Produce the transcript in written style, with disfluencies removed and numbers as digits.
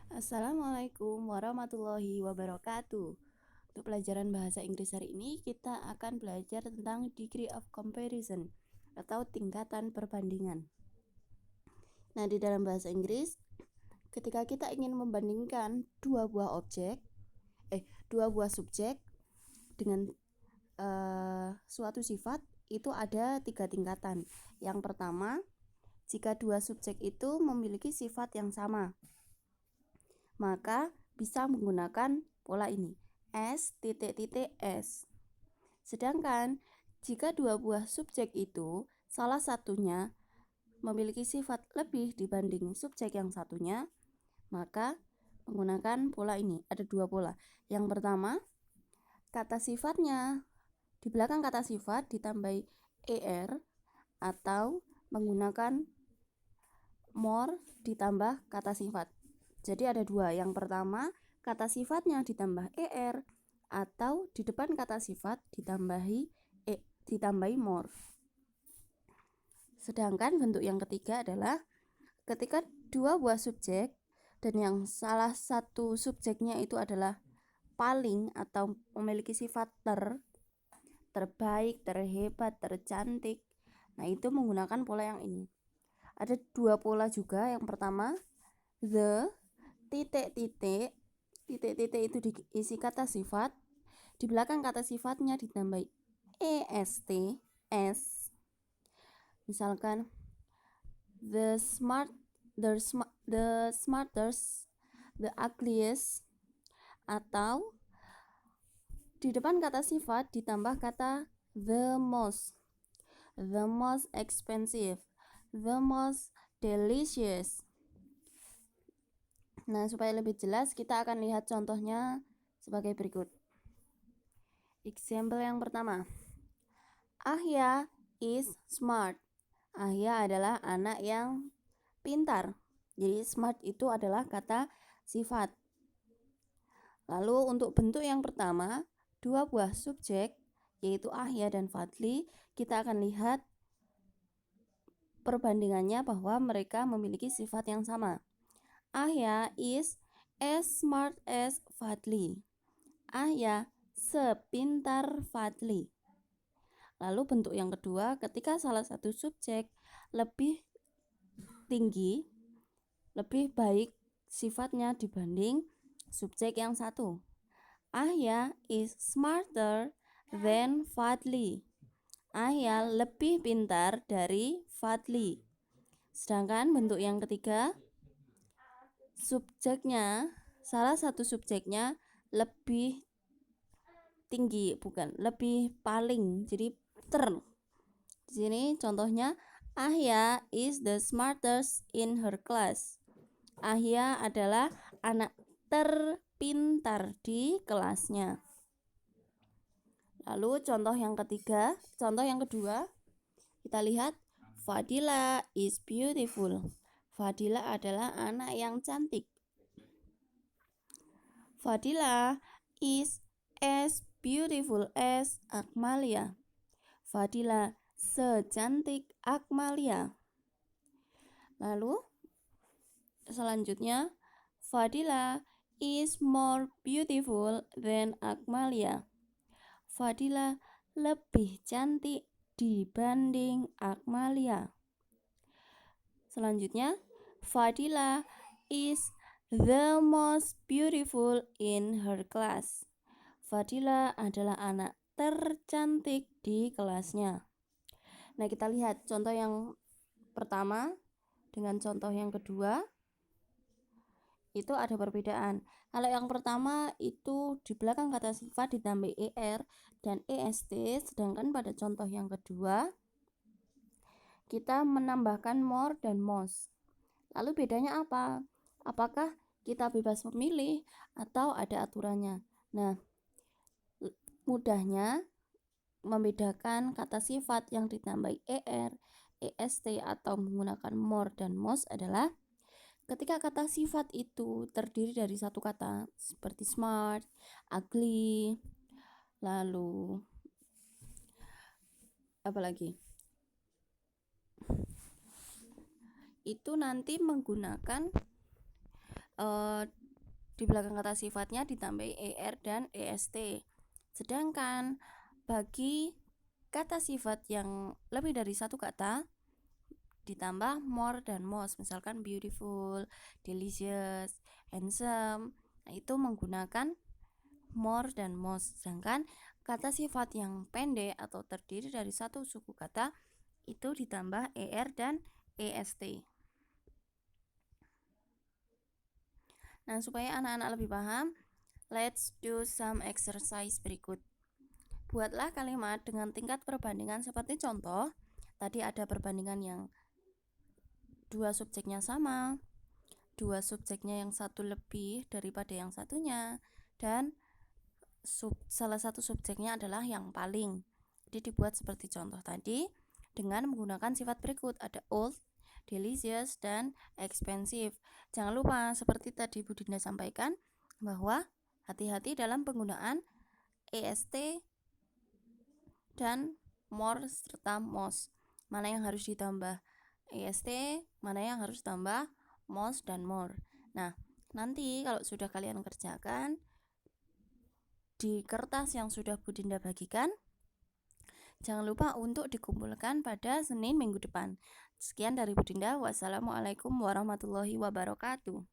Assalamualaikum warahmatullahi wabarakatuh. Untuk pelajaran bahasa Inggris hari ini kita akan belajar tentang degree of comparison atau tingkatan perbandingan. Nah, di dalam bahasa Inggris, ketika kita ingin membandingkan dua buah subjek dengan suatu sifat, itu ada 3 tingkatan. Yang pertama, jika dua subjek itu memiliki sifat yang sama, maka bisa menggunakan pola ini, S titik S. Sedangkan jika dua buah subjek itu salah satunya memiliki sifat lebih dibanding subjek yang satunya, maka menggunakan pola ini. Ada 2 pola. Yang pertama, kata sifatnya di belakang kata sifat ditambahi er atau menggunakan more ditambah kata sifat. Jadi ada 2. Yang pertama, kata sifatnya ditambah er atau di depan kata sifat ditambahi more. Sedangkan bentuk yang ketiga adalah ketika dua buah subjek dan yang salah satu subjeknya itu adalah paling atau memiliki sifat terbaik, terhebat, tercantik. Nah, itu menggunakan pola yang ini. Ada 2 pola juga. Yang pertama, the titik-titik itu diisi kata sifat, di belakang kata sifatnya ditambahi est, s. Misalkan the smartest, the ugliest, atau di depan kata sifat ditambah kata the most expensive, the most delicious. Nah, supaya lebih jelas kita akan lihat contohnya sebagai berikut. Example yang pertama, Ahya is smart. Ahya adalah anak yang pintar. Jadi smart itu adalah kata sifat. Lalu untuk bentuk yang pertama, dua buah subjek yaitu Ahya dan Fadli, kita akan lihat perbandingannya bahwa mereka memiliki sifat yang sama. Ahya is as smart as Fadli. Ahya sepintar Fadli. Lalu bentuk yang kedua, ketika salah satu subjek lebih tinggi, lebih baik sifatnya dibanding subjek yang satu. Ahya is smarter than Fadli. Ahya lebih pintar dari Fadli. Sedangkan bentuk yang ketiga, salah satu subjeknya lebih tinggi, lebih paling, jadi di sini contohnya, Ahya is the smartest in her class. Ahya adalah anak terpintar di kelasnya. Lalu contoh yang kedua, kita lihat Fadila is beautiful. Fadila adalah anak yang cantik. Fadila is as beautiful as Akmalia. Fadila secantik Akmalia. Lalu selanjutnya, Fadila is more beautiful than Akmalia. Fadila lebih cantik dibanding Akmalia. Selanjutnya, Fadila is the most beautiful in her class. Fadila adalah anak tercantik di kelasnya. Nah, kita lihat contoh yang pertama dengan contoh yang kedua. Itu ada perbedaan. Kalau yang pertama itu di belakang kata sifat ditambah er dan est, sedangkan pada contoh yang kedua kita menambahkan more dan most. Lalu bedanya apa? Apakah kita bebas memilih atau ada aturannya? Nah, mudahnya membedakan kata sifat yang ditambah er, est atau menggunakan more dan most adalah ketika kata sifat itu terdiri dari satu kata seperti smart, ugly, lalu apalagi? Itu nanti menggunakan Di belakang kata sifatnya ditambahi er dan est. Sedangkan bagi kata sifat yang lebih dari satu kata ditambah more dan most, misalkan beautiful, delicious, handsome. Nah, itu menggunakan more dan most. Sedangkan kata sifat yang pendek atau terdiri dari satu suku kata itu ditambah er dan est. Nah, supaya anak-anak lebih paham, let's do some exercise berikut. Buatlah kalimat dengan tingkat perbandingan seperti contoh. Tadi ada perbandingan yang dua subjeknya sama, dua subjeknya yang satu lebih daripada yang satunya, dan salah satu subjeknya adalah yang paling. Jadi dibuat seperti contoh tadi dengan menggunakan sifat berikut, ada old, delicious, dan expensive. Jangan lupa seperti tadi Bu Dinda sampaikan bahwa hati-hati dalam penggunaan est dan more serta most. Mana yang harus ditambah est, mana yang harus tambah most dan more. Nah, nanti kalau sudah kalian kerjakan di kertas yang sudah Bu Dinda bagikan, jangan lupa untuk dikumpulkan pada Senin minggu depan. Sekian dari Bu Dinda. Wassalamualaikum warahmatullahi wabarakatuh.